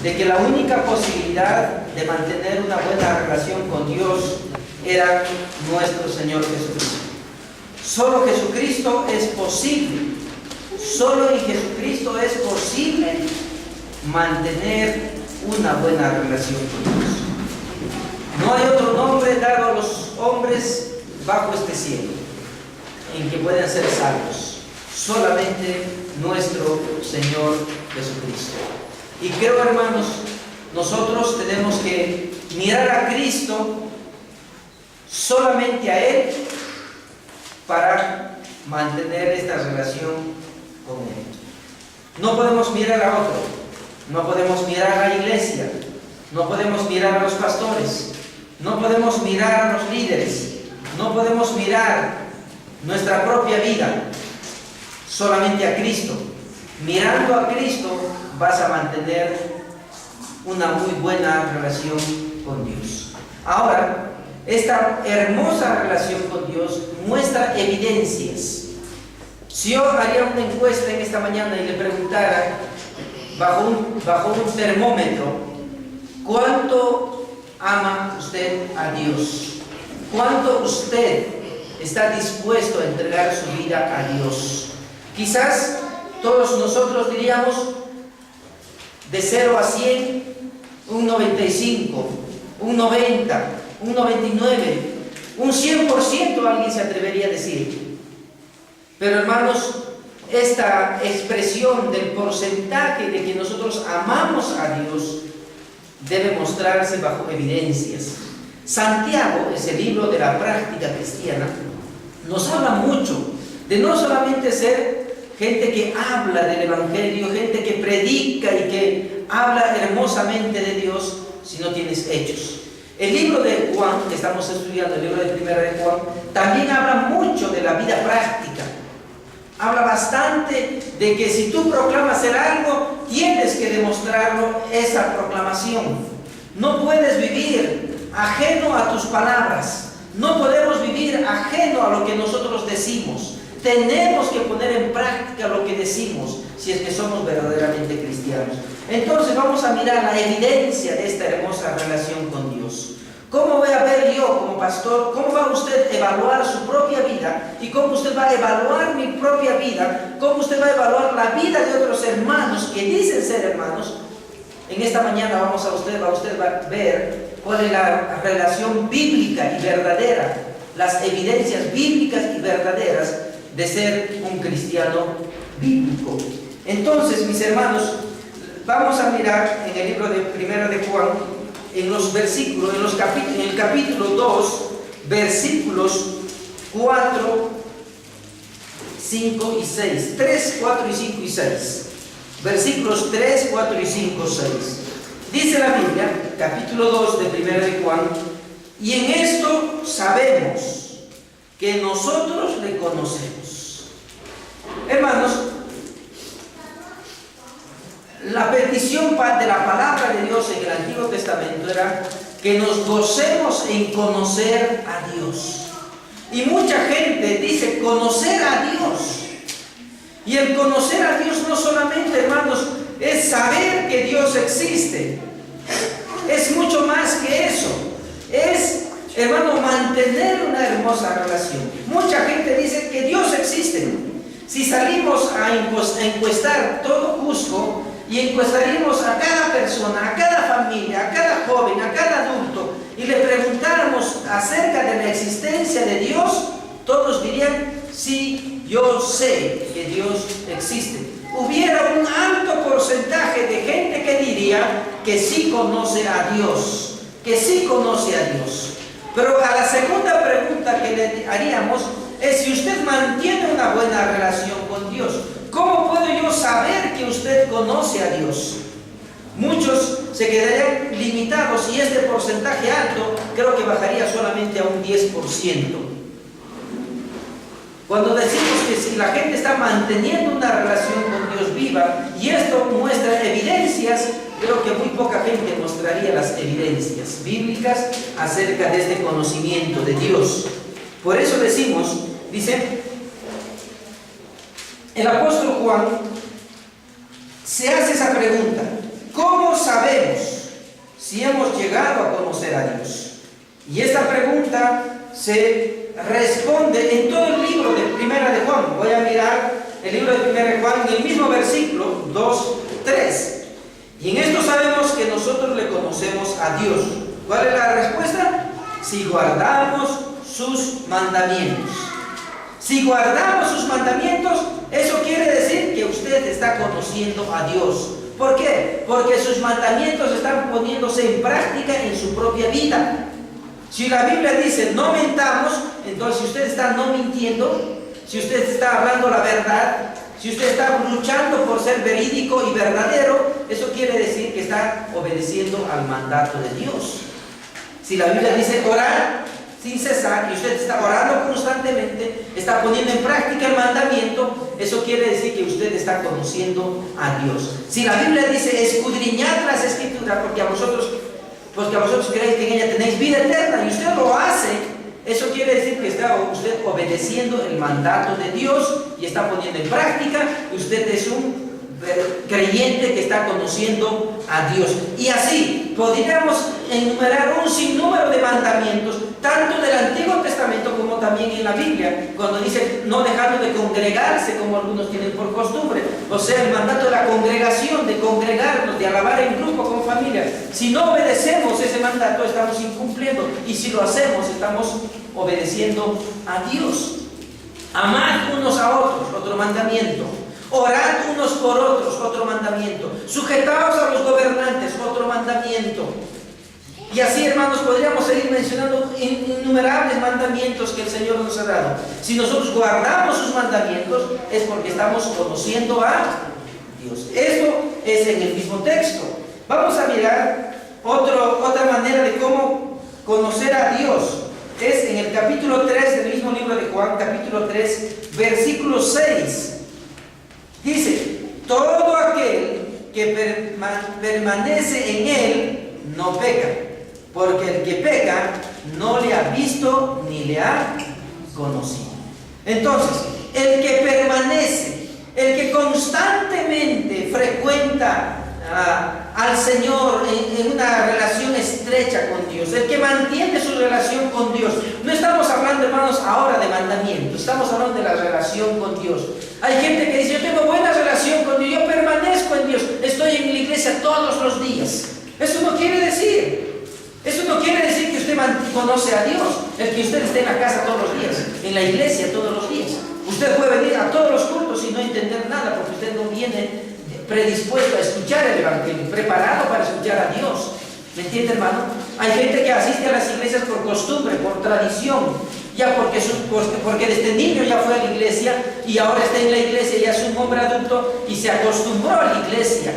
de que la única posibilidad de mantener una buena relación con Dios era nuestro Señor Jesucristo. Solo Jesucristo es posible, solo en Jesucristo es posible mantener una buena relación con Dios. No hay otro nombre dado a los hombres bajo este cielo en que puedan ser salvos, solamente nuestro Señor Jesucristo. Y creo, hermanos, nosotros tenemos que mirar a Cristo, solamente a Él, para mantener esta relación con Él. No podemos mirar a otro, no podemos mirar a la iglesia, no podemos mirar a los pastores, no podemos mirar a los líderes, no podemos mirar nuestra propia vida, solamente a Cristo. Mirando a Cristo vas a mantener una muy buena relación con Dios. Ahora, esta hermosa relación con Dios muestra evidencias. Si yo haría una encuesta en esta mañana y le preguntara bajo un termómetro, ¿cuánto ama usted a Dios? ¿Cuánto usted está dispuesto a entregar su vida a Dios? Quizás todos nosotros diríamos de 0 a 100, un 95, un 90, un 99, un 100% alguien se atrevería a decir. Pero hermanos, esta expresión del porcentaje de que nosotros amamos a Dios debe mostrarse bajo evidencias. Santiago, ese libro de la práctica cristiana, nos habla mucho de no solamente ser gente que habla del Evangelio, gente que predica y que habla hermosamente de Dios, si no tienes hechos. El libro de Juan, que estamos estudiando, el libro de Primera de Juan, también habla mucho de la vida práctica. Habla bastante de que si tú proclamas hacer algo, tienes que demostrarlo, esa proclamación. No puedes vivir ajeno a tus palabras. No podemos vivir ajeno a lo que nosotros decimos. Tenemos que poner en práctica lo que decimos, si es que somos verdaderamente cristianos. Entonces vamos a mirar la evidencia de esta hermosa relación con Dios. ¿Cómo voy a ver yo como pastor? ¿Cómo va usted a evaluar su propia vida? ¿Y cómo usted va a evaluar mi propia vida? ¿Cómo usted va a evaluar la vida de otros hermanos que dicen ser hermanos? En esta mañana usted va a ver cuál es la relación bíblica y verdadera, las evidencias bíblicas y verdaderas de ser un cristiano bíblico. Entonces, mis hermanos, vamos a mirar en el libro de Primera de Juan, en los versículos, en el capítulo 2, versículos 4, 5 y 6. 3, 4 y 5 y 6. Versículos 3, 4 y 5, 6. Dice la Biblia, capítulo 2 de Primera de Juan: y en esto sabemos que nosotros le conocemos. Hermanos, la petición de la palabra de Dios en el Antiguo Testamento era que nos gocemos en conocer a Dios. Y mucha gente dice conocer a Dios. Y el conocer a Dios no solamente, hermanos, es saber que Dios existe. Es mucho más que eso. Es, hermano, mantener una hermosa relación. Mucha gente dice que Dios existe. Si salimos a encuestar todo Cusco y encuestaríamos a cada persona, a cada familia, a cada joven, a cada adulto, y le preguntáramos acerca de la existencia de Dios, todos dirían: sí, yo sé que Dios existe. Hubiera un alto porcentaje de gente que diría que sí conoce a Dios, que sí conoce a Dios. Pero a la segunda pregunta que le haríamos es si usted mantiene una buena relación con Dios. ¿Cómo puedo yo saber que usted conoce a Dios? Muchos se quedarían limitados y este porcentaje alto creo que bajaría solamente a un 10%. Cuando decimos que si la gente está manteniendo una relación con Dios viva, y esto muestra evidencias, creo que muy poca gente mostraría las evidencias bíblicas acerca de este conocimiento de Dios. Por eso decimos, dice, el apóstol Juan se hace esa pregunta: ¿cómo sabemos si hemos llegado a conocer a Dios? Y esta pregunta se responde en todo el libro de Primera de Juan. Voy a mirar el libro de Primera de Juan en el mismo versículo 2, 3. Y en esto sabemos que nosotros le conocemos a Dios. ¿Cuál es la respuesta? Si guardamos sus mandamientos. Si guardamos sus mandamientos, eso quiere decir que usted está conociendo a Dios. ¿Por qué? Porque sus mandamientos están poniéndose en práctica en su propia vida. Si la Biblia dice no mentamos, entonces si usted está no mintiendo, si usted está hablando la verdad, si usted está luchando por ser verídico y verdadero, eso quiere decir que está obedeciendo al mandato de Dios. Si la Biblia dice orar sin cesar y usted está orando constantemente, está poniendo en práctica el mandamiento, eso quiere decir que usted está conociendo a Dios. Si la Biblia dice escudriñad las Escrituras porque a vosotros creéis que en ella tenéis vida eterna y usted lo hace, eso quiere decir que está usted obedeciendo el mandato de Dios y está poniendo en práctica, y usted es un creyente que está conociendo a Dios. Y así podríamos enumerar un sinnúmero de mandamientos, tanto del Antiguo Testamento como también en la Biblia, cuando dice no dejando de congregarse como algunos tienen por costumbre, o sea, el mandato de la congregación, de congregarnos, de alabar en grupo con familia. Si no obedecemos ese mandato, estamos incumpliendo, y si lo hacemos, estamos obedeciendo a Dios. Amad unos a otros, otro mandamiento. Orad unos por otros, otro mandamiento. Sujetaos a los gobernantes, otro mandamiento. Y así, hermanos, podríamos seguir mencionando innumerables mandamientos que el Señor nos ha dado. Si nosotros guardamos sus mandamientos, es porque estamos conociendo a Dios. Esto es en el mismo texto. Vamos a mirar otra manera de cómo conocer a Dios. Es en el capítulo 3 del mismo libro de Juan, capítulo 3, versículo 6. Dice, todo aquel que permanece en Él no peca, porque el que peca no le ha visto ni le ha conocido. Entonces, el que permanece, el que constantemente frecuenta al Señor en una relación estrecha con Dios, el que mantiene su relación con Dios. No estamos hablando, hermanos, ahora de mandamientos, estamos hablando de la relación con Dios. Hay gente que dice, yo tengo buena relación con Dios, yo permanezco en Dios, estoy en la iglesia todos los días. Eso no quiere decir que usted conoce a Dios, el que usted esté en la casa todos los días, en la iglesia todos los días. Usted puede venir a todos los cultos y no entender nada, porque usted no viene predispuesto a escuchar el Evangelio, preparado para escuchar a Dios. ¿Me entiende, hermano? Hay gente que asiste a las iglesias por costumbre, por tradición, ya porque desde niño ya fue a la iglesia y ahora está en la iglesia, ya es un hombre adulto y se acostumbró a la iglesia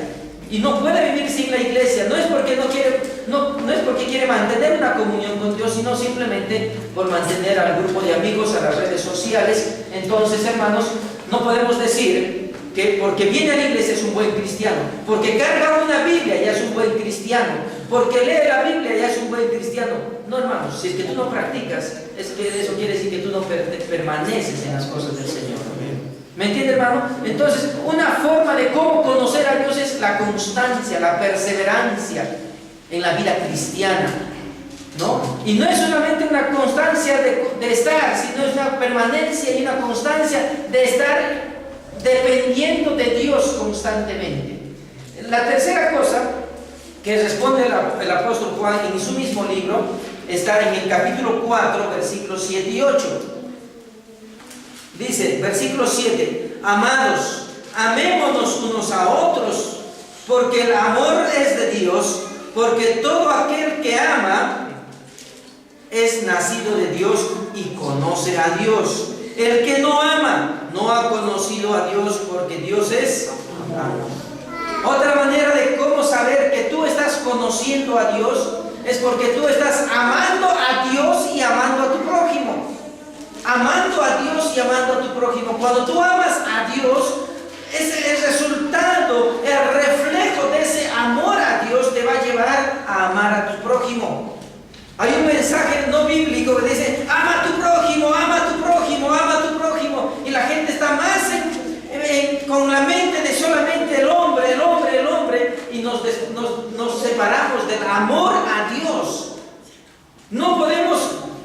y no puede vivir sin la iglesia. No es porque no es porque quiere mantener una comunión con Dios, sino simplemente por mantener al grupo de amigos, a las redes sociales. Entonces, hermanos, no podemos decir que porque viene a la iglesia es un buen cristiano, porque carga una Biblia ya es un buen cristiano, porque lee la Biblia ya es un buen cristiano. No, hermanos, si es que tú no practicas, eso quiere decir que tú no permaneces en las cosas del Señor. ¿Me entiende, hermano? Entonces, una forma de cómo conocer a Dios es la constancia, la perseverancia en la vida cristiana, ¿no? Y no es solamente una constancia de estar, sino es una permanencia y una constancia de estar dependiendo de Dios constantemente. La tercera cosa que responde el apóstol Juan en su mismo libro está en el capítulo 4, versículos 7 y 8. Dice, versículo 7, amados, amémonos unos a otros, porque el amor es de Dios, porque todo aquel que ama es nacido de Dios y conoce a Dios. El que no ama no ha conocido a Dios, porque Dios es amor. Otra manera de cómo saber que tú estás conociendo a Dios es porque tú estás amando a Dios y amando a tu prójimo. Amando a Dios y amando a tu prójimo. Cuando tú amas a Dios, ese el resultado, el reflejo de ese amor a Dios te va a llevar a amar a tu prójimo. Hay un mensaje no bíblico que dice, ama a tu prójimo, ama a tu prójimo, ama a tu prójimo. Y la gente está más con la mente de solamente el hombre, y nos amor a Dios. No podemos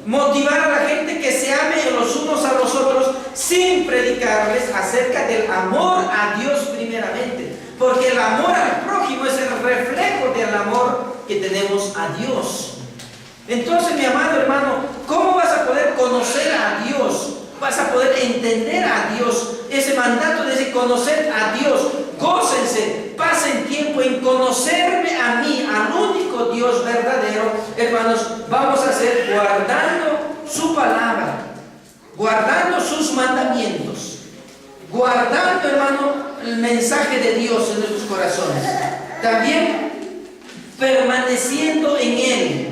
motivar a la gente que se ame los unos a los otros sin predicarles acerca del amor a Dios primeramente. Porque el amor al prójimo es el reflejo del amor que tenemos a Dios. Entonces, mi amado hermano, ¿cómo vas a poder conocer a Dios? Vas a poder entender a Dios. Ese mandato de conocer a Dios. Gócense, pasen tiempo en conocerme a mí, al único Dios verdadero. Hermanos, vamos a hacer guardando su palabra, guardando sus mandamientos, guardando, hermano, el mensaje de Dios en nuestros corazones. También permaneciendo en Él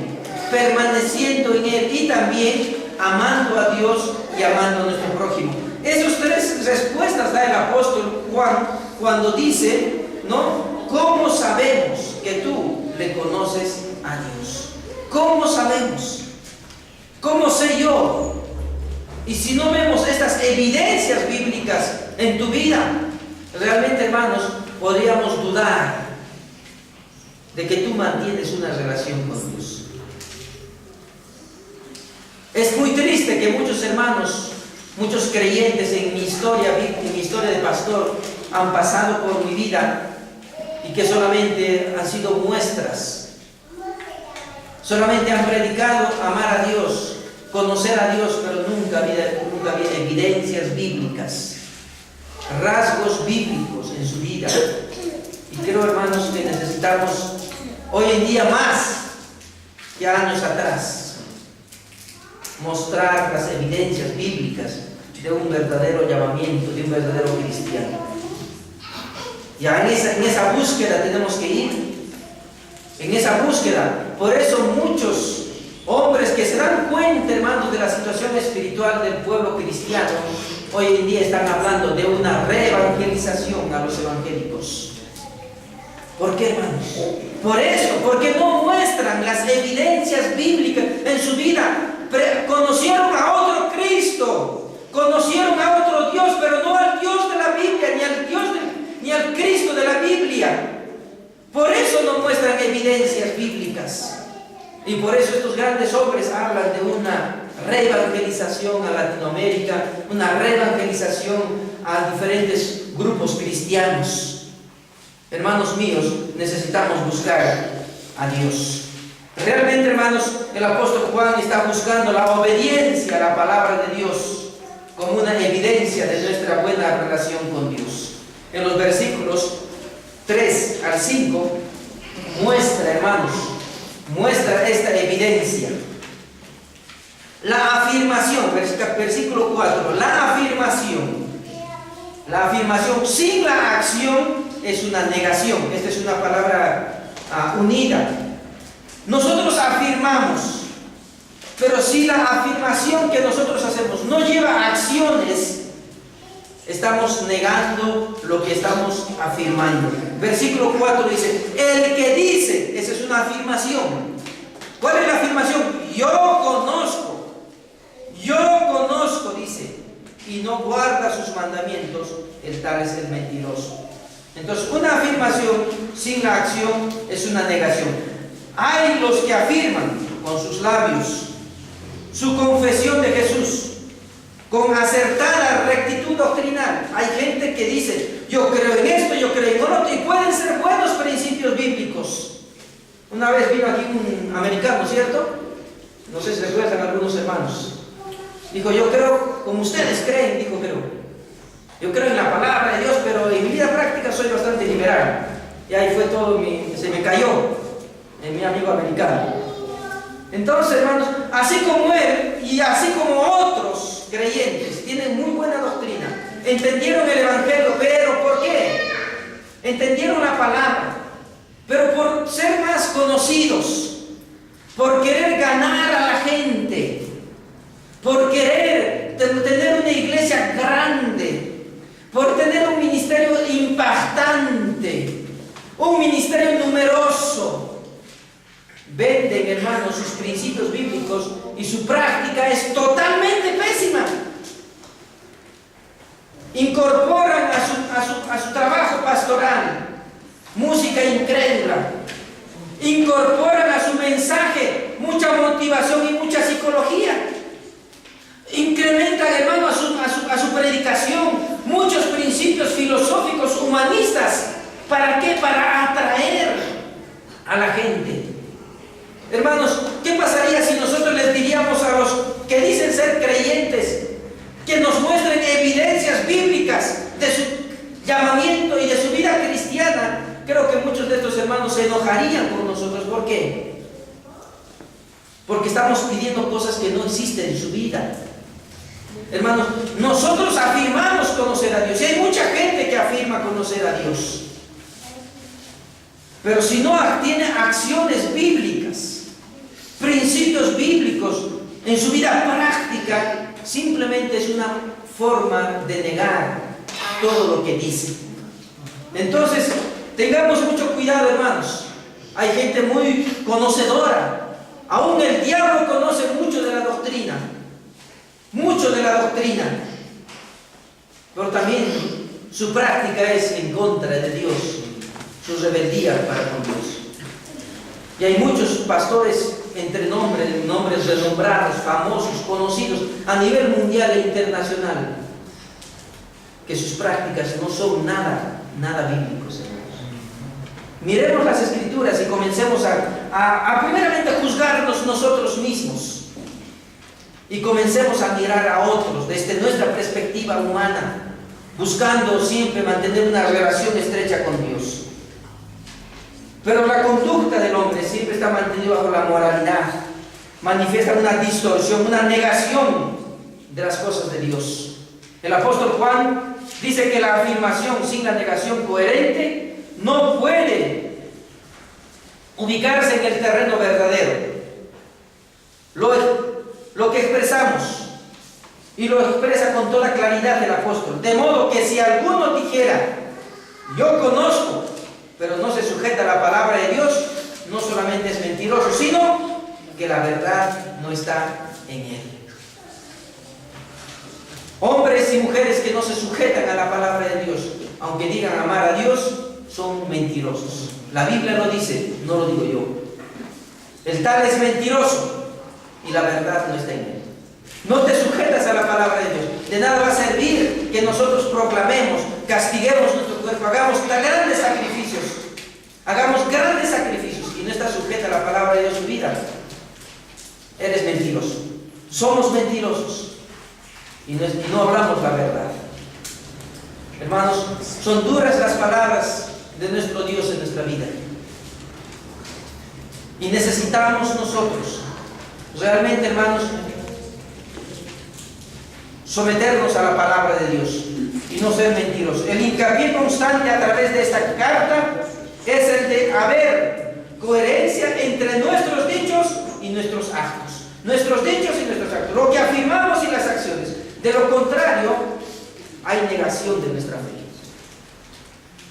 y también amando a Dios y amando a nuestro prójimo. Esas tres respuestas da el apóstol Juan cuando dice, ¿no? ¿Cómo sabemos que tú le conoces a Dios? ¿Cómo sabemos? ¿Cómo sé yo? Y si no vemos estas evidencias bíblicas en tu vida, realmente, hermanos, podríamos dudar de que tú mantienes una relación con Dios. Es muy triste que muchos hermanos, muchos creyentes en mi historia de pastor han pasado por mi vida y que solamente han sido muestras. Solamente han predicado amar a Dios, conocer a Dios, pero nunca había evidencias bíblicas, rasgos bíblicos en su vida. Y creo, hermanos, que necesitamos hoy en día más que años atrás mostrar las evidencias bíblicas de un verdadero llamamiento, de un verdadero cristiano. Ya en esa búsqueda tenemos que ir, en esa búsqueda. Por eso muchos hombres que se dan cuenta, hermanos, de la situación espiritual del pueblo cristiano, hoy en día están hablando de una reevangelización a los evangélicos. ¿Por qué, hermanos? Por eso, porque no muestran las evidencias bíblicas en su vida. Conocieron a otro Cristo, conocieron a otro Dios, pero no al Dios de la Biblia, ni al Cristo de la Biblia. Por eso no muestran evidencias bíblicas. Y por eso estos grandes hombres hablan de una reevangelización a Latinoamérica, una reevangelización a diferentes grupos cristianos. Hermanos míos, necesitamos buscar a Dios. Realmente, hermanos, el apóstol Juan está buscando la obediencia a la palabra de Dios como una evidencia de nuestra buena relación con Dios. En los versículos 3 al 5 muestra, hermanos, muestra esta evidencia. La afirmación, versículo 4, la afirmación sin la acción es una negación. Esta es una palabra unida. Nosotros afirmamos, pero si la afirmación que nosotros hacemos no lleva acciones, estamos negando lo que estamos afirmando. Versículo 4 dice, el que dice, esa es una afirmación. ¿Cuál es la afirmación? Yo conozco, dice, y no guarda sus mandamientos, el tal es el mentiroso. Entonces, una afirmación sin la acción es una negación. Hay los que afirman con sus labios su confesión de Jesús con acertada rectitud doctrinal. Hay gente que dice, yo creo en esto, yo creo en otro, y pueden ser buenos principios bíblicos. Una vez vino aquí un americano, ¿cierto? No sé si recuerdan algunos hermanos. Dijo, yo creo, como ustedes creen, dijo, pero yo creo en la palabra de Dios, pero en mi vida práctica soy bastante liberal. Y ahí fue todo, se me cayó en mi amigo americano. Entonces, hermanos, así como él y así como otros creyentes tienen muy buena doctrina, entendieron el evangelio, pero ¿por qué? Entendieron la palabra, pero por ser más conocidos, por querer ganar a la gente, por querer tener una iglesia grande, por tener un ministerio impactante, un ministerio numeroso, venden, hermanos, sus principios bíblicos y su práctica es totalmente pésima. Incorporan a su trabajo pastoral música incrédula, Incorporan a su mensaje mucha motivación y mucha psicología. Incrementan, hermano, a su predicación muchos principios filosóficos humanistas. ¿Para qué? Para atraer a la gente. Hermanos, ¿qué pasaría si nosotros les diríamos a los que dicen ser creyentes que nos muestren evidencias bíblicas de su llamamiento y de su vida cristiana? Creo que muchos de estos hermanos se enojarían con nosotros. ¿Por qué? Porque estamos pidiendo cosas que no existen en su vida. Hermanos, nosotros afirmamos conocer a Dios. Y hay mucha gente que afirma conocer a Dios. Pero si no tiene acciones bíblicas, principios bíblicos en su vida práctica, simplemente es una forma de negar todo lo que dice. Entonces, tengamos mucho cuidado, hermanos. Hay gente muy conocedora. Aún el diablo conoce mucho de la doctrina. Mucho de la doctrina. Pero también su práctica es en contra de Dios. Su rebeldía para con Dios. Y hay muchos pastores entre nombres renombrados, famosos, conocidos a nivel mundial e internacional, que sus prácticas no son nada bíblicos, hermanos. Miremos las Escrituras y comencemos a primeramente juzgarnos nosotros mismos. Y comencemos a mirar a otros desde nuestra perspectiva humana, buscando siempre mantener una relación estrecha con Dios. Pero la conducta del hombre siempre está mantenida bajo la moralidad. Manifiesta una distorsión, una negación de las cosas de Dios. El apóstol Juan dice que la afirmación sin la negación coherente no puede ubicarse en el terreno verdadero. Lo que expresamos, y lo expresa con toda claridad el apóstol. De modo que si alguno dijera, yo conozco, pero no se sujeta a la palabra de Dios, no solamente es mentiroso, sino que la verdad no está en él. Hombres y mujeres que no se sujetan a la palabra de Dios, aunque digan amar a Dios, son mentirosos. La Biblia lo dice, no lo digo yo. El tal es mentiroso y la verdad no está en él. No te sujetas a la palabra de Dios. De nada va a servir que nosotros proclamemos, castiguemos nuestro cuerpo, hagamos grandes sacrificios. Hagamos grandes sacrificios y no estás sujeta a la palabra de Dios en su vida. Eres mentiroso. Somos mentirosos y no hablamos la verdad. Hermanos, son duras las palabras de nuestro Dios en nuestra vida. Y necesitamos nosotros, realmente, hermanos, someternos a la palabra de Dios y no ser mentirosos. El hincapié constante a través de esta carta es el de haber coherencia entre nuestros dichos y nuestros actos. Nuestros dichos y nuestros actos. Lo que afirmamos y las acciones. De lo contrario, hay negación de nuestra fe.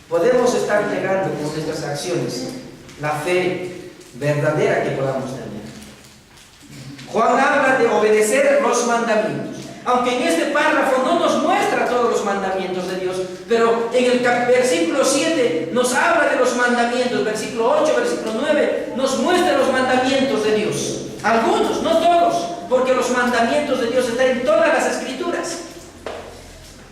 Podemos estar negando con nuestras acciones la fe verdadera que podamos tener. Juan habla de obedecer los mandamientos. Aunque en este párrafo no nos muestra todos los mandamientos de Dios, pero en el versículo 7 nos habla de los mandamientos, versículo 8, versículo 9, nos muestra los mandamientos de Dios. Algunos, no todos, porque los mandamientos de Dios están en todas las Escrituras.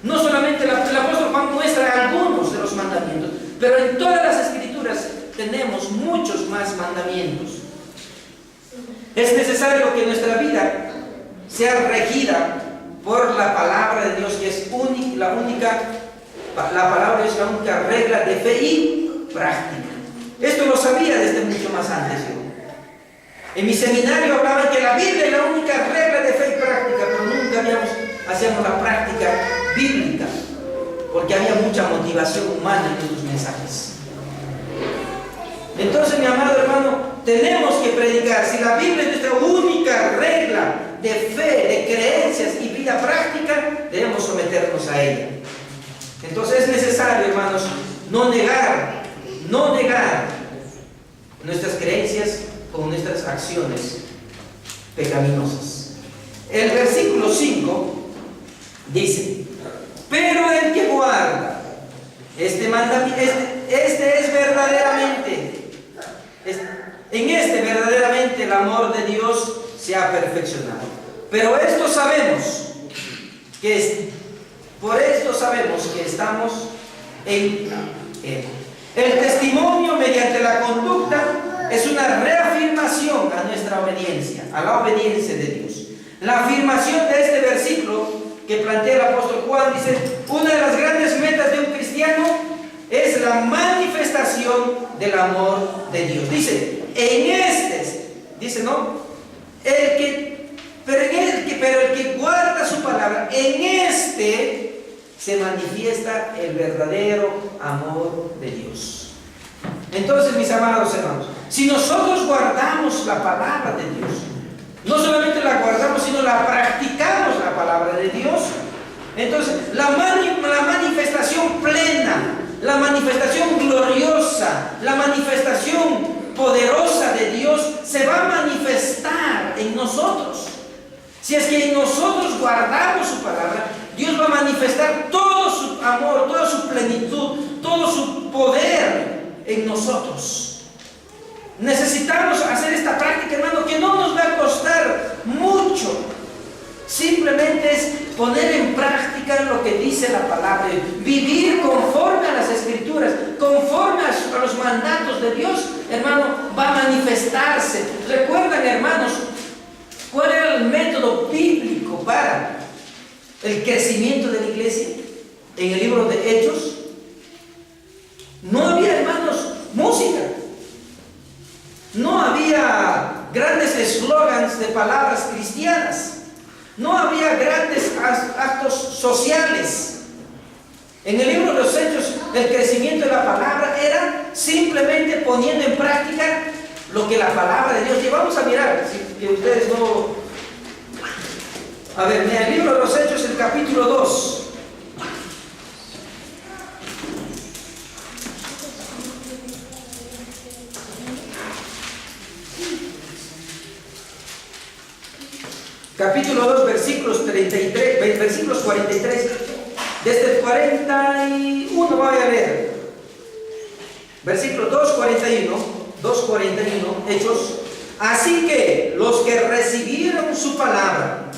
No solamente el apóstol Juan muestra algunos de los mandamientos, pero en todas las Escrituras tenemos muchos más mandamientos. Es necesario que nuestra vida sea regida por la palabra de Dios, que es la palabra de Dios es la única regla de fe y práctica. Esto lo sabía desde mucho más antes yo. En mi seminario hablaban que la Biblia es la única regla de fe y práctica, pero nunca hacíamos la práctica bíblica, porque había mucha motivación humana en sus mensajes. Entonces, mi amado hermano, tenemos que predicar. Si la Biblia es nuestra única regla de fe, de creencias y vida práctica, debemos someternos a ella. Entonces es necesario, hermanos, no negar nuestras creencias con nuestras acciones pecaminosas. El versículo 5 dice: pero el que guarda este mandamiento, este es verdaderamente, En este verdaderamente el amor de Dios se ha perfeccionado. Pero esto sabemos por esto sabemos que estamos en Él. El testimonio mediante la conducta es una reafirmación a nuestra obediencia, a la obediencia de Dios. La afirmación de este versículo que plantea el apóstol Juan dice: una de las grandes metas de un cristiano es la manifestación del amor de Dios. Dice, ¿no? Pero el que guarda su palabra, en este se manifiesta el verdadero amor de Dios. Entonces, mis amados hermanos, si nosotros guardamos la palabra de Dios, no solamente la guardamos, sino la practicamos, la palabra de Dios, entonces la manifestación plena, la manifestación gloriosa, la manifestación poderosa de Dios se va a manifestar en nosotros. Si es que nosotros guardamos su palabra, Dios va a manifestar todo su amor, toda su plenitud, todo su poder en nosotros. Necesitamos hacer esta práctica, hermano, que no nos va a costar mucho. Simplemente es poner en práctica lo que dice la palabra, vivir conforme a las Escrituras, conforme a los mandatos de Dios, hermano, va a manifestarse. ¿Recuerdan, hermanos, cuál era el método bíblico para el crecimiento de la iglesia? En el libro de Hechos no había, hermanos, música, no había grandes eslogans de palabras cristianas, no había grandes actos sociales. En el libro de los Hechos, el crecimiento de la palabra era simplemente poniendo en práctica lo que la palabra de Dios. Y vamos a mirar, que ustedes no... A ver, en el libro de los Hechos, el capítulo 2. Capítulo 2, versículos 43. Desde el 41 voy a leer. Versículo 2:41, Hechos. Así que los que recibieron su palabra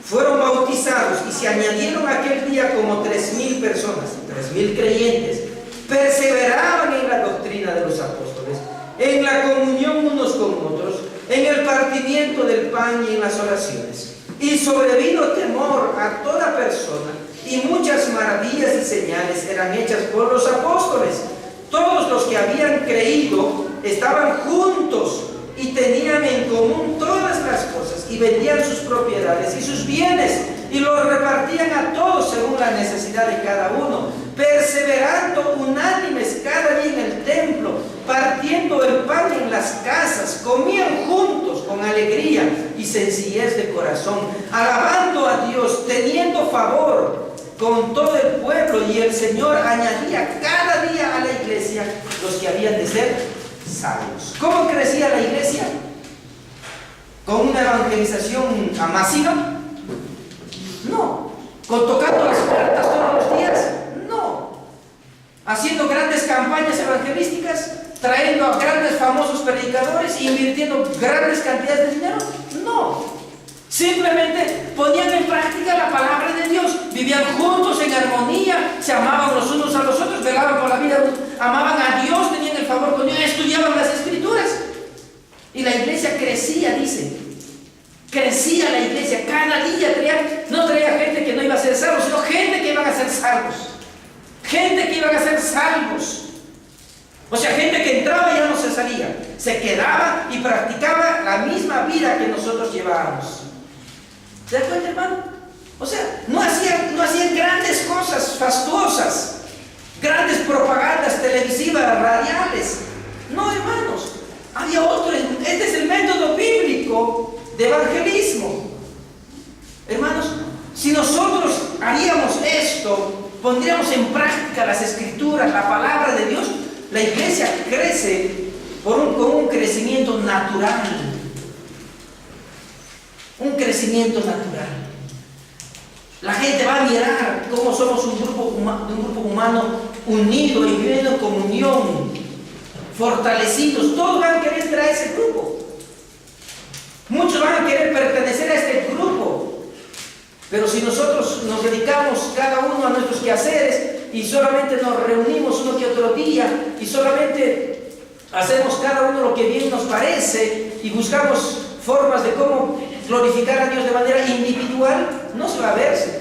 fueron bautizados y se añadieron aquel día como 3,000 personas, 3,000 creyentes. Perseveraban en la doctrina de los apóstoles, en la comunión unos con otros, en el partimiento del pan y en las oraciones. Y sobrevino temor a toda persona, y muchas maravillas y señales eran hechas por los apóstoles. Todos los que habían creído estaban juntos y tenían en común todas las cosas, y vendían sus propiedades y sus bienes y los repartían a todos según la necesidad de cada uno, perseverando unánimes cada día en el templo, partiendo el pan en las casas, comían juntos con alegría y sencillez de corazón, alabando a Dios, teniendo favor con todo el pueblo, y el Señor añadía cada día a la iglesia los que habían de ser salvos. ¿Cómo crecía la iglesia? ¿Con una evangelización masiva? No. ¿Con tocando las puertas todos los días? No. ¿Haciendo grandes campañas evangelísticas? ¿Trayendo a grandes famosos predicadores? ¿Invirtiendo grandes cantidades de dinero? No. Simplemente ponían en práctica la palabra de Dios, vivían juntos en armonía, se amaban los unos a los otros, velaban por la vida, amaban a Dios, tenían el favor con Dios, estudiaban las Escrituras. Y la iglesia crecía, dice. Crecía la iglesia, cada día no traía gente que no iba a ser salvos, sino gente que iban a ser salvos. Gente que iban a ser salvos. O sea, gente que entraba y ya no se salía, se quedaba y practicaba la misma vida que nosotros llevábamos. ¿Se da cuenta, hermano? O sea, no hacían grandes cosas fastuosas, grandes propagandas televisivas, radiales. No, hermanos, había otro. Este es el método bíblico de evangelismo. Hermanos, si nosotros haríamos esto, pondríamos en práctica las Escrituras, la palabra de Dios, la iglesia crece con un crecimiento natural. Un crecimiento natural. La gente va a mirar cómo somos un grupo humano unido y viviendo en comunión, fortalecidos. Todos van a querer entrar a ese grupo. Muchos van a querer pertenecer a este grupo. Pero si nosotros nos dedicamos cada uno a nuestros quehaceres y solamente nos reunimos uno que otro día y solamente hacemos cada uno lo que bien nos parece y buscamos formas de cómo glorificar a Dios de manera individual, no se va a verse.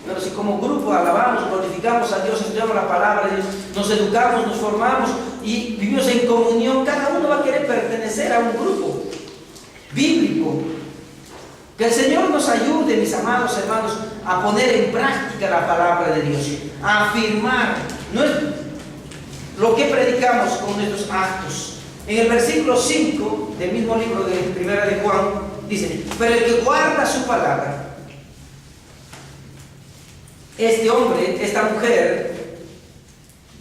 Pero si como grupo alabamos, glorificamos a Dios, estudiamos la palabra de Dios, nos educamos, nos formamos y vivimos en comunión, cada uno va a querer pertenecer a un grupo bíblico. Que el Señor nos ayude, mis amados hermanos, a poner en práctica la palabra de Dios, a afirmar lo que predicamos con nuestros actos. En el versículo 5 del mismo libro de Primera de Juan, dice: pero el que guarda su palabra, este hombre, esta mujer,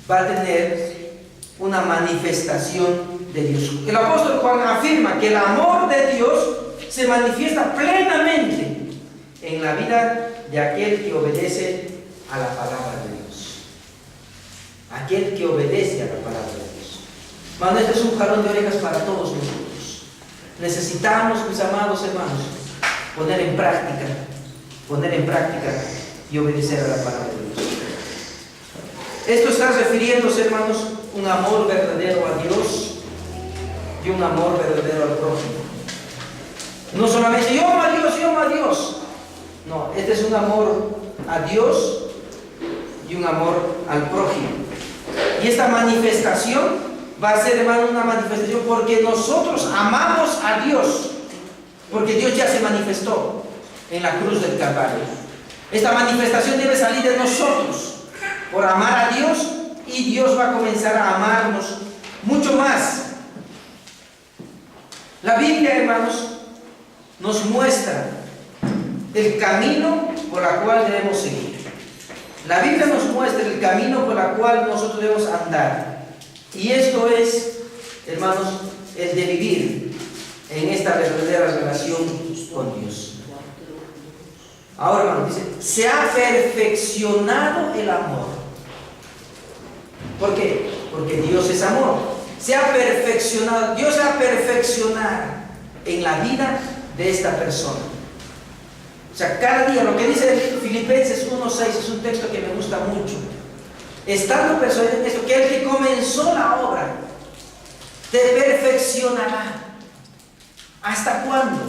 va a tener una manifestación de Dios. El apóstol Juan afirma que el amor de Dios se manifiesta plenamente en la vida de aquel que obedece a la palabra de Dios. Aquel que obedece a la palabra de Dios. Bueno, este es un jalón de orejas para todos nosotros. Necesitamos, mis amados hermanos, poner en práctica y obedecer a la palabra de Dios. Esto está refiriéndose, hermanos, un amor verdadero a Dios y un amor verdadero al prójimo. No solamente yo amo a Dios, yo amo a Dios. No, este es un amor a Dios y un amor al prójimo. Y esta manifestación va a ser, hermano, una manifestación porque nosotros amamos a Dios, porque Dios ya se manifestó en la cruz del Calvario. Esta manifestación debe salir de nosotros por amar a Dios, y Dios va a comenzar a amarnos mucho más. La Biblia, hermanos, nos muestra el camino por el cual debemos seguir. La Biblia nos muestra el camino por el cual nosotros debemos andar. Y esto es, hermanos, el de vivir en esta verdadera relación con Dios. Ahora, hermanos, dice: se ha perfeccionado el amor. ¿Por qué? Porque Dios es amor. Se ha perfeccionado. Dios va a perfeccionar en la vida de esta persona. O sea, cada día, lo que dice Filipenses 1:6 es un texto que me gusta mucho. Estando persuadido en esto, que el que comenzó la obra te perfeccionará. ¿Hasta cuándo?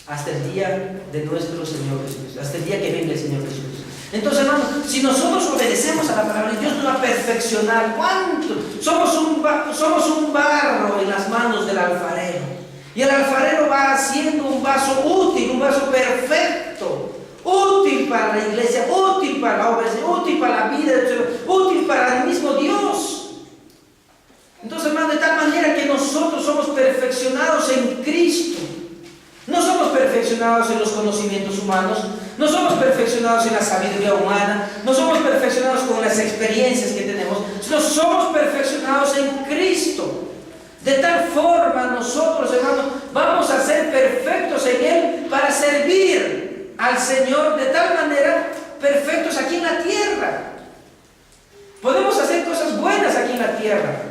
Hasta el día de nuestro Señor Jesús, hasta el día que venga el Señor Jesús. Entonces, hermanos, si nosotros obedecemos a la palabra, Dios nos va a perfeccionar. ¿Cuánto? Somos un barro en las manos del alfarero. Y el alfarero va haciendo un vaso útil, un vaso perfecto, útil para la iglesia, útil para la obra, útil para la vida, útil para el mismo Dios. Entonces, hermano, de tal manera que nosotros somos perfeccionados en Cristo. No somos perfeccionados en los conocimientos humanos, no somos perfeccionados en la sabiduría humana, no somos perfeccionados con las experiencias que tenemos, sino somos perfeccionados en Cristo. De tal forma nosotros, hermanos, vamos a ser perfectos en Él para servir al Señor, de tal manera perfectos aquí en la tierra. Podemos hacer cosas buenas aquí en la tierra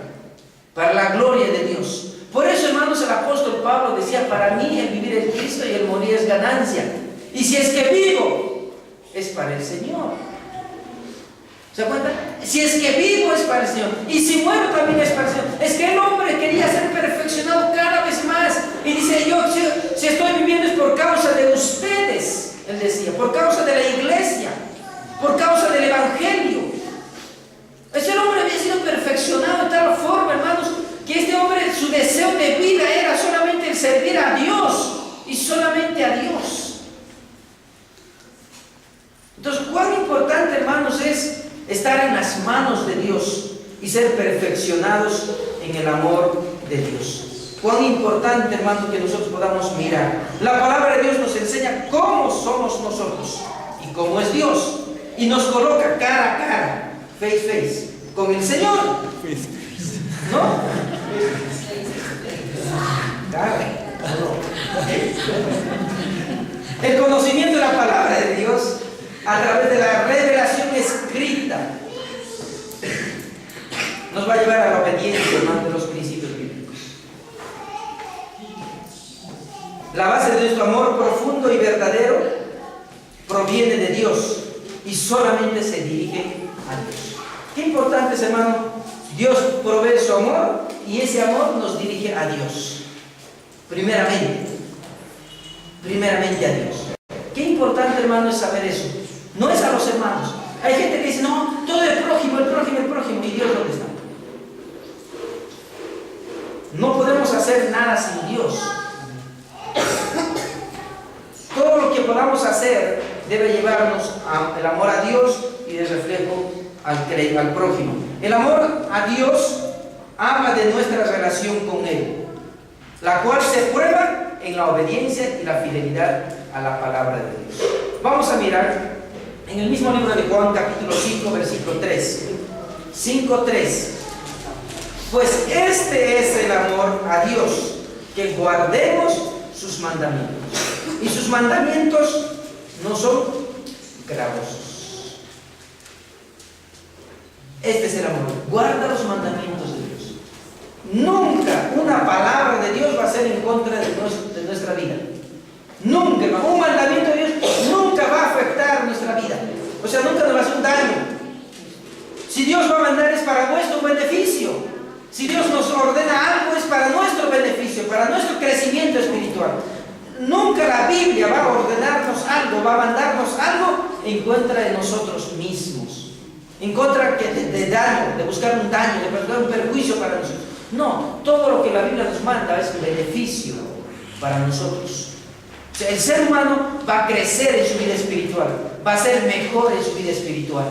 para la gloria de Dios. Por eso, hermanos, el apóstol Pablo decía: para mí el vivir es Cristo y el morir es ganancia. Y si es que vivo, es para el Señor. ¿Se dan cuenta? Si es que vivo, es para el Señor. Y si muero, también es para el Señor. Es que el hombre quería ser perfeccionado cada vez más. Y dice: yo, si estoy viviendo es por causa de ustedes. Él decía: por causa de la iglesia, por causa del evangelio. Ese hombre había sido perfeccionado de tal forma, hermanos, que este hombre, su deseo de vida era solamente el servir a Dios y solamente a Dios. Entonces, cuán importante, hermanos, es estar en las manos de Dios y ser perfeccionados en el amor de Dios. Cuán importante, hermanos, que nosotros podamos mirar. La palabra de Dios nos enseña cómo somos nosotros y cómo es Dios, y nos coloca cara a cara, face to face, con el Señor. ¿No? El conocimiento de la palabra de Dios a través de la revelación escrita nos va a llevar a la obediencia, hermano, de los principios bíblicos. La base de nuestro amor profundo y verdadero proviene de Dios y solamente se dirige a Dios. Qué importante es, hermano. Dios provee su amor y ese amor nos dirige a Dios. Primeramente a Dios. Qué importante, hermano, es saber eso. No es a los hermanos. Hay gente que dice, no, todo el prójimo, ¿y Dios dónde está? No podemos hacer nada sin Dios. Todo lo que podamos hacer debe llevarnos al amor a Dios y de reflejo al prójimo. El amor a Dios habla de nuestra relación con Él, la cual se prueba en la obediencia y la fidelidad a la palabra de Dios. Vamos a mirar en el mismo libro de Juan, capítulo 5, versículo 3. 5:3. Pues este es el amor a Dios, que guardemos sus mandamientos. Y sus mandamientos no son gravosos. Este es el amor. Guarda los mandamientos de Dios. Nunca una palabra de Dios va a ser en contra de nuestra vida. Nunca, hermano. Un mandamiento de Dios nunca va a afectar nuestra vida. O sea, nunca nos va a hacer un daño. Si Dios va a mandar es para nuestro beneficio. Si Dios nos ordena algo es para nuestro beneficio, para nuestro crecimiento espiritual. Nunca la Biblia va a ordenarnos algo, va a mandarnos algo en contra de nosotros mismos. En contra de daño, de buscar un daño, de buscar un perjuicio para nosotros. No, todo lo que la Biblia nos manda es un beneficio para nosotros. O sea, el ser humano va a crecer en su vida espiritual, va a ser mejor en su vida espiritual.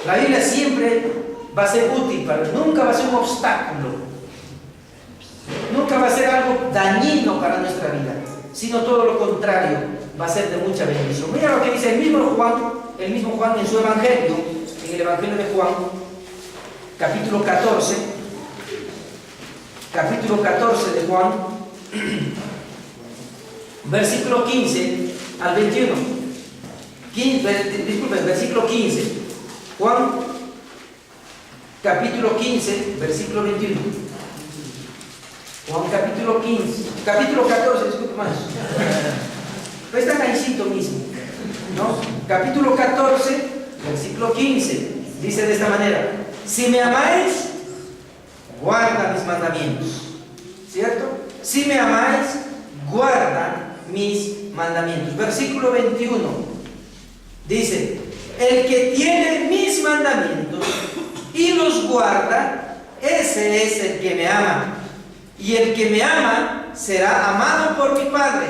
La Biblia siempre va a ser útil para él, nunca va a ser un obstáculo. Nunca va a ser algo dañino para nuestra vida, sino todo lo contrario, va a ser de mucha bendición. Mira lo que dice el mismo Juan en su Evangelio, en el Evangelio de Juan, capítulo 14 de Juan, versículo 15 al 21. Versículo 15. Juan, capítulo 15, versículo 21. Juan capítulo 14, disculpe más. Pues está caícito mismo, ¿no? Capítulo 14, versículo 15, dice de esta manera: si me amáis, guarda mis mandamientos. ¿Cierto? Si me amáis, guarda mis mandamientos. Versículo 21, dice: el que tiene mis mandamientos y los guarda, ese es el que me ama. Y el que me ama será amado por mi Padre,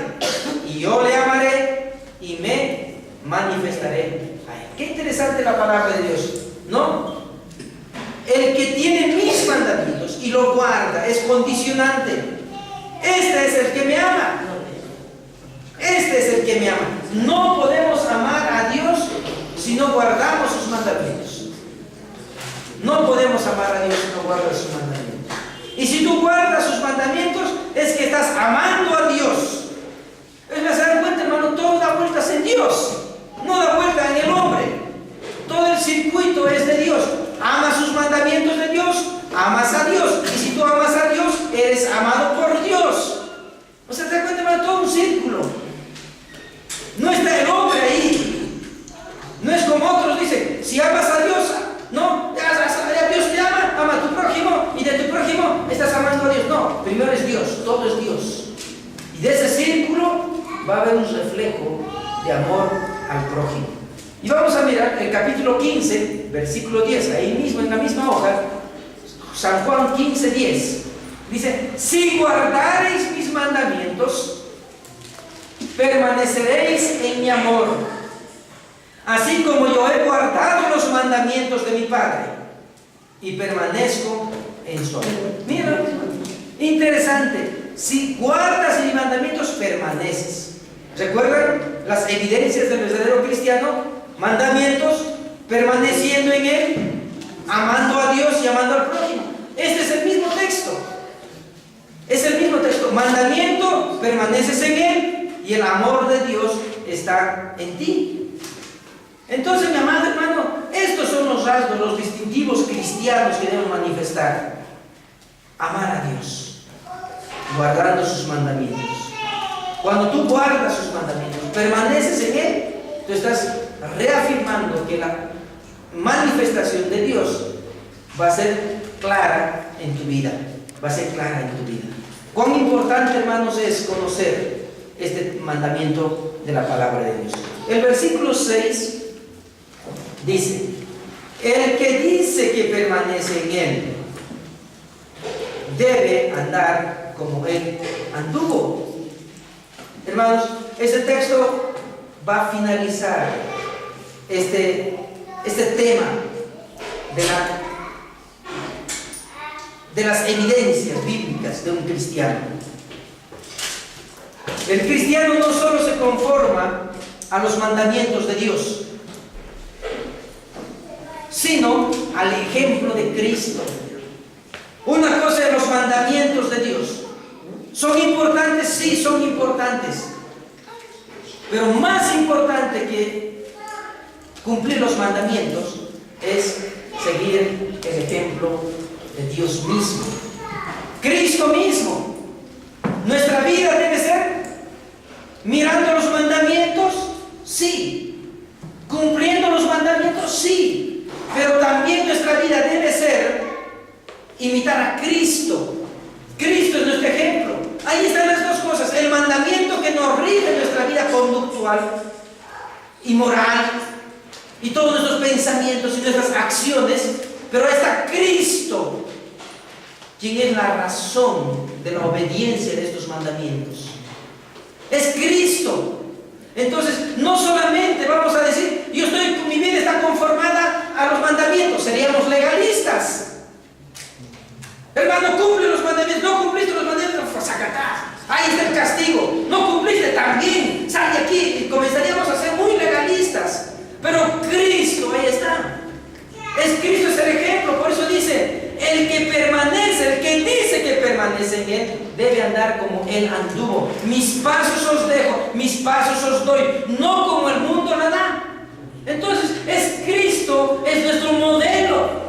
y yo le amaré y me manifestaré a él. Qué interesante la palabra de Dios, ¿no? El que tiene mis mandamientos y lo guarda es condicionante. Este es el que me ama. Este es el que me ama. No podemos amar a Dios si no guardamos sus mandamientos. No podemos amar a Dios si no guardamos sus mandamientos. Y si tú guardas sus mandamientos, es que estás amando a Dios. Es que se dan cuenta, hermano, todo da vueltas en Dios, no da vuelta en el hombre. Todo el circuito es de Dios. Amas sus mandamientos de Dios, amas a Dios. Y si tú amas a Dios, eres amado por Dios. O sea, te das cuenta, hermano, todo un círculo. No está el hombre ahí. No es como otros dicen, si amas a Dios, no, ya Dios te ama, ama a tu prójimo, y de tu prójimo estás amando a Dios. No, primero es Dios, todo es Dios. Y de ese círculo va a haber un reflejo de amor al prójimo. Y vamos a mirar el capítulo 15, versículo 10, ahí mismo en la misma hoja, San Juan 15:10. Dice: si guardareis mis mandamientos, permaneceréis en mi amor, así como yo he guardado los mandamientos de mi Padre y permanezco en su amor. Mira, interesante. Si guardas mis mandamientos, permaneces. ¿Recuerdan las evidencias del verdadero cristiano? Mandamientos, permaneciendo en él, amando a Dios y amando al prójimo. Este es el mismo texto. Es el mismo texto. Mandamiento, permaneces en él y el amor de Dios está en ti. Entonces, mi amado hermano, estos son son los rasgos, los distintivos cristianos que debemos manifestar? Amar a Dios, guardando sus mandamientos. Cuando tú guardas sus mandamientos, permaneces en Él, tú estás reafirmando que la manifestación de Dios va a ser clara en tu vida. Va a ser clara en tu vida. Cuán importante, hermanos, es conocer este mandamiento de la palabra de Dios. El versículo 6 dice: el que dice que permanece en Él debe andar como Él anduvo. Hermanos, este texto va a finalizar este tema de las evidencias bíblicas de un cristiano. El cristiano no solo se conforma a los mandamientos de Dios, sino al ejemplo de Cristo. Una cosa es los mandamientos de Dios. ¿Son importantes? Sí, son importantes. Pero más importante que cumplir los mandamientos es seguir el ejemplo de Dios mismo, Cristo mismo. Nuestra vida debe ser mirando los mandamientos, sí. Cumpliendo los mandamientos, sí. Pero también nuestra vida debe ser imitar a Cristo. Cristo es nuestro ejemplo. Ahí están las dos cosas: el mandamiento que nos rige nuestra vida conductual y moral, y todos nuestros pensamientos y nuestras acciones. Pero está Cristo, quien es la razón de la obediencia de estos mandamientos. Es Cristo. Entonces, no solamente vamos a decir: mi vida está conformada a los mandamientos. Seríamos legalistas. Hermano, cumple los mandamientos. No cumpliste los mandamientos, pues sacatá. Ahí está el castigo. No cumpliste, también sal de aquí. Y comenzaríamos a ser muy legalistas. Pero Cristo, ahí está. Cristo es el ejemplo. Por eso dice: el que permanece, el que dice que permanece en Él, debe andar como Él anduvo. Mis pasos os dejo, mis pasos os doy, no como el mundo la da. Entonces, Cristo es nuestro modelo.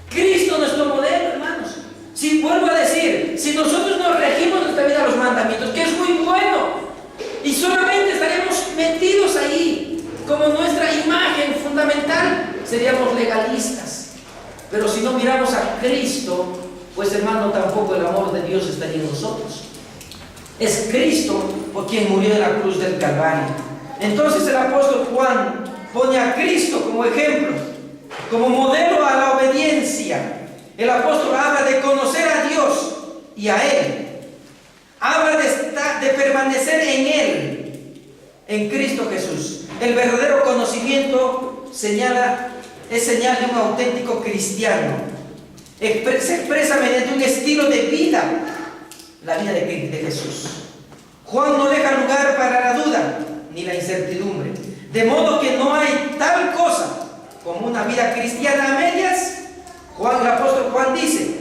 Cristo es nuestro modelo, hermanos. Si vuelvo a decir, si nosotros nos regimos nuestra vida a los mandamientos, que es muy bueno, y solamente estaremos metidos ahí como nuestra imagen fundamental, seríamos legalistas. Pero si no miramos a Cristo, pues hermano, tampoco el amor de Dios estaría en nosotros. Es Cristo por quien murió en la cruz del Calvario. Entonces el apóstol Juan pone a Cristo como ejemplo, como modelo a la obediencia. El apóstol habla de conocer a Dios y a Él. Habla de permanecer en Él, en Cristo Jesús. El verdadero conocimiento es señal de un auténtico cristiano. Se expresa mediante un estilo de vida, la vida de Jesús. Juan no deja lugar para la duda ni la incertidumbre, de modo que no hay tal cosa como una vida cristiana a medias. El apóstol Juan dice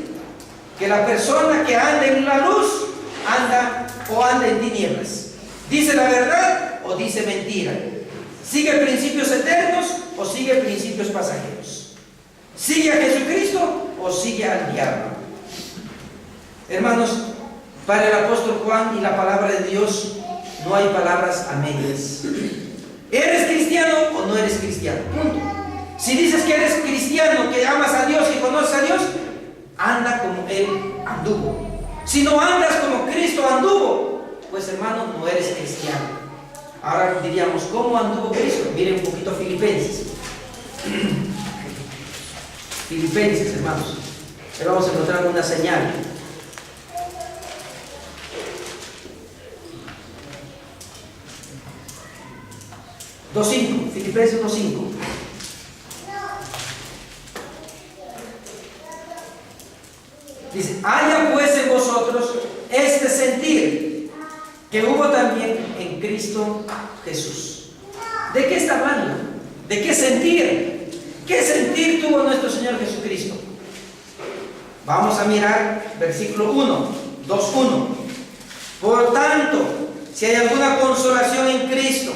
que la persona que anda en la luz anda en tinieblas, dice la verdad o dice mentira, sigue principios eternos o sigue principios pasajeros, sigue a Jesucristo o sigue al diablo. Hermanos, para el apóstol Juan y la palabra de Dios no hay palabras a medias. ¿Eres cristiano o no eres cristiano? Punto. Si dices que eres cristiano, que amas a Dios, que conoces a Dios, anda como Él anduvo. Si no andas como Cristo anduvo, pues hermano, no eres cristiano. Ahora diríamos, ¿cómo anduvo Cristo? Miren un poquito Filipenses. Filipenses, hermanos. Le vamos a encontrar una señal. Filipenses 2:5. Dice: haya pues en vosotros este sentir que hubo también en Cristo Jesús. ¿De qué está hablando? ¿De qué sentir? ¿Qué sentir tuvo nuestro Señor Jesucristo? Vamos a mirar versículo 2:1. Por tanto, si hay alguna consolación en Cristo,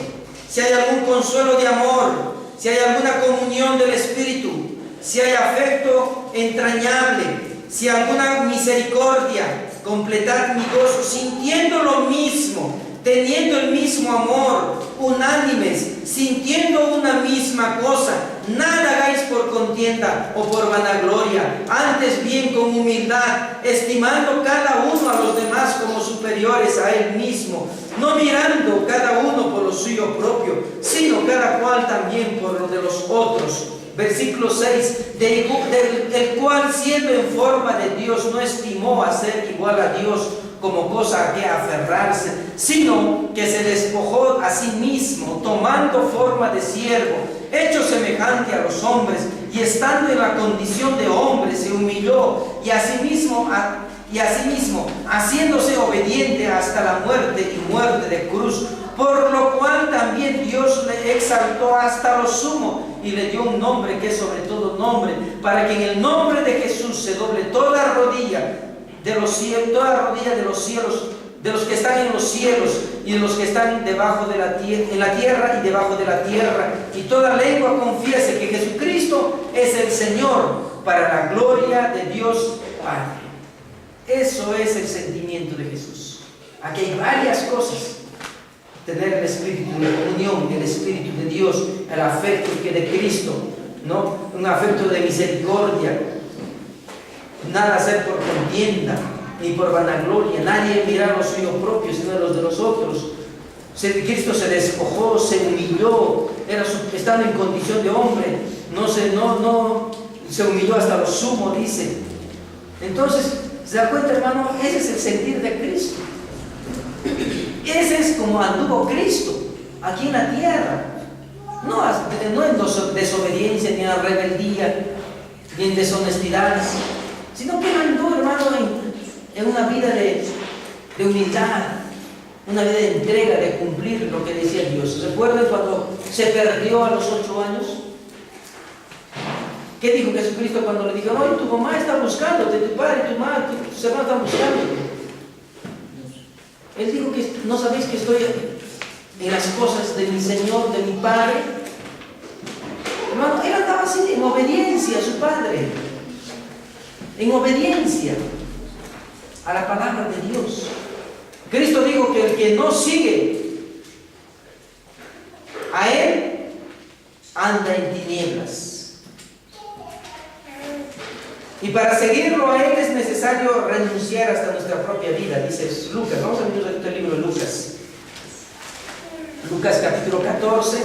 si hay algún consuelo de amor, si hay alguna comunión del Espíritu, si hay afecto entrañable, si hay alguna misericordia, completad mi gozo, sintiendo lo mismo, teniendo el mismo amor, unánimes, sintiendo una misma cosa. Nada hagáis por contienda o por vanagloria, antes bien con humildad, estimando cada uno a los demás como superiores a él mismo, no mirando cada uno por lo suyo propio, sino cada cual también por lo de los otros. Versículo 6, del cual siendo en forma de Dios no estimó a ser igual a Dios como cosa a que aferrarse, sino que se despojó a sí mismo, tomando forma de siervo, hecho semejante a los hombres, y estando en la condición de hombre se humilló, y asimismo haciéndose obediente hasta la muerte y muerte de cruz, por lo cual también Dios le exaltó hasta lo sumo y le dio un nombre que es sobre todo nombre, para que en el nombre de Jesús se doble toda rodilla de los cielos, toda rodilla de los cielos, de los que están en los cielos y de los que están debajo de la tierra, en la tierra y debajo de la tierra, y toda lengua confiese que Jesucristo es el Señor, para la gloria de Dios Padre. Eso es el sentimiento de Jesús. Aquí hay varias cosas: tener el espíritu de comunión, el espíritu de Dios, el afecto que de Cristo, ¿no? Un afecto de misericordia, nada hacer por contienda ni por vanagloria, nadie mirar los suyos propios sino los de los otros. Cristo se despojó, se humilló, estando en condición de hombre, no se humilló hasta lo sumo, dice. Entonces, ¿se da cuenta, hermano? Ese es el sentir de Cristo. Ese es como anduvo Cristo aquí en la tierra. No en desobediencia, ni en rebeldía, ni en deshonestidad, sino que anduvo, hermano, en una vida de humildad, una vida de entrega, de cumplir lo que decía Dios. ¿Se acuerdan cuando se perdió a los 8 años? ¿Qué dijo Jesucristo cuando le dijo: no, tu mamá está buscándote, tu padre, tu madre, tus hermanos están buscándote? Él dijo que no sabéis que estoy en las cosas de mi Señor, de mi Padre. Hermano, él andaba así, en obediencia a su Padre, en obediencia a la palabra de Dios. Cristo dijo que el que no sigue a Él anda en tinieblas. Y para seguirlo a Él es necesario renunciar hasta nuestra propia vida, dice Lucas. Vamos a ver el libro de Lucas. Lucas capítulo 14.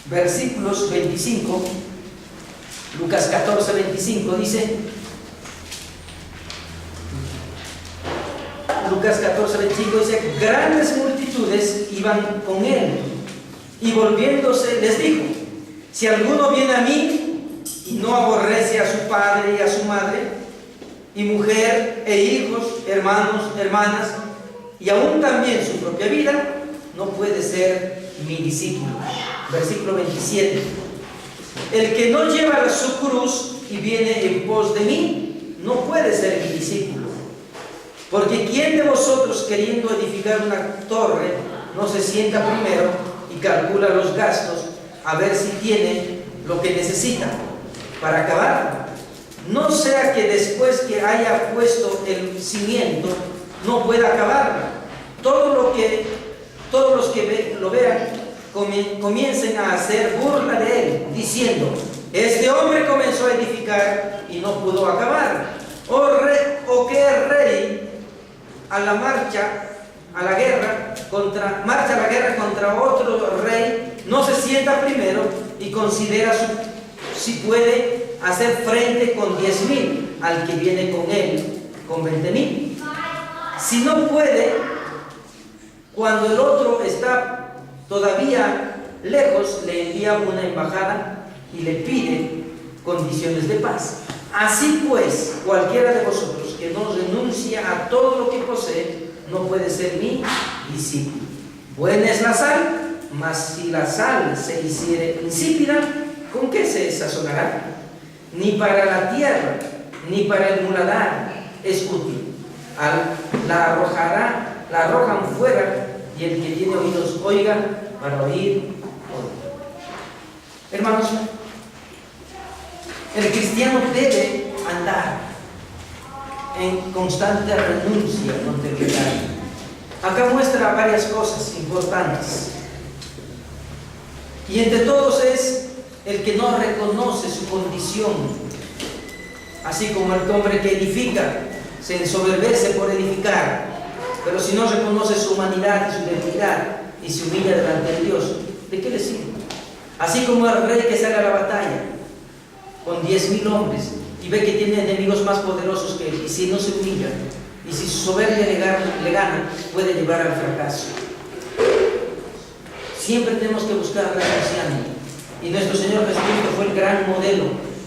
Versículos 25. Lucas 14, 25 dice: Lucas 14, 25 dice: grandes multitudes iban con Él, y volviéndose les dijo: si alguno viene a mí y no aborrece a su padre y a su madre, y mujer e hijos, hermanos, hermanas, y aún también su propia vida, no puede ser mi discípulo. Versículo 27. El que no lleva su cruz y viene en pos de mí, no puede ser mi discípulo. Porque ¿quién de vosotros, queriendo edificar una torre, no se sienta primero y calcula los gastos, a ver si tiene lo que necesita para acabar? No sea que después que haya puesto el cimiento no pueda acabarla. Todos los que lo vean comiencen a hacer burla de él, diciendo: este hombre comenzó a edificar y no pudo acabar. O qué rey marcha a la guerra contra otro rey, no se sienta primero y considera si puede hacer frente con 10,000 al que viene con él con 20,000. Si no puede, cuando el otro está todavía lejos, le envía una embajada y le pide condiciones de paz. Así pues, cualquiera de vosotros que no renuncia a todo lo que posee, no puede ser mi discípulo. Buena es la sal, mas si la sal se hiciere insípida, ¿con qué se sazonará? Ni para la tierra, ni para el muladar es útil. La arrojan fuera y el que tiene oídos oiga, para oír, oiga. Hermanos, el cristiano debe andar en constante renuncia contra el pecado. Acá muestra varias cosas importantes. Y entre todos es el que no reconoce su condición. Así como el hombre que edifica se ensoberbece por edificar, pero si no reconoce su humanidad y su debilidad y se humilla delante de Dios, ¿de qué le sirve? Así como el rey que sale a la batalla con 10.000 hombres y ve que tiene enemigos más poderosos que él, y si no se humilla y si su soberbia le gana, puede llevar al fracaso. Siempre tenemos que buscar renunciando, y nuestro Señor Jesucristo fue el gran modelo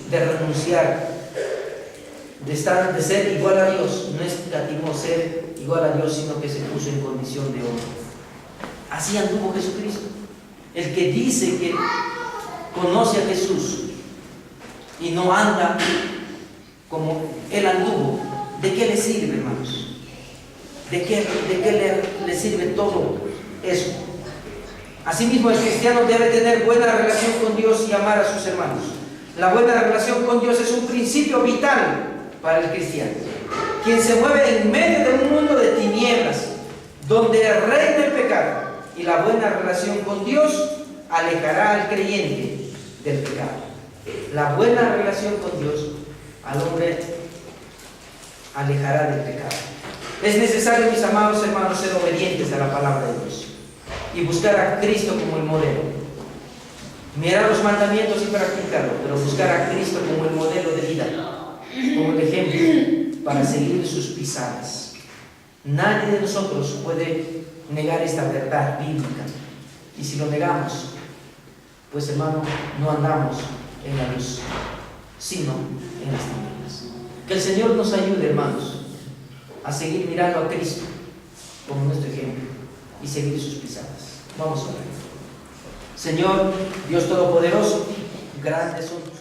de renunciar, de ser igual a Dios. No escatimó ser igual a Dios, sino que se puso en condición de hombre. Así anduvo Jesucristo. El que dice que conoce a Jesús y no anda como Él anduvo, ¿de qué le sirve, hermanos? ¿De qué le sirve todo eso? Asimismo, el cristiano debe tener buena relación con Dios y amar a sus hermanos. La buena relación con Dios es un principio vital para el cristiano, quien se mueve en medio de un mundo de tinieblas, donde reina el pecado, y la buena relación con Dios alejará al creyente del pecado. La buena relación con Dios al hombre alejará del pecado. Es necesario, mis amados hermanos, ser obedientes a la palabra de Dios y buscar a Cristo como el modelo. Mirar los mandamientos y practicarlo, pero buscar a Cristo como el modelo de vida, como el ejemplo para seguir sus pisadas. Nadie de nosotros puede negar esta verdad bíblica, y si lo negamos, pues hermano, no andamos en la luz, sino en las tinieblas. Que el Señor nos ayude, hermanos, a seguir mirando a Cristo como nuestro ejemplo y seguir sus pisadas. Vamos a orar. Señor, Dios Todopoderoso, grandes son tus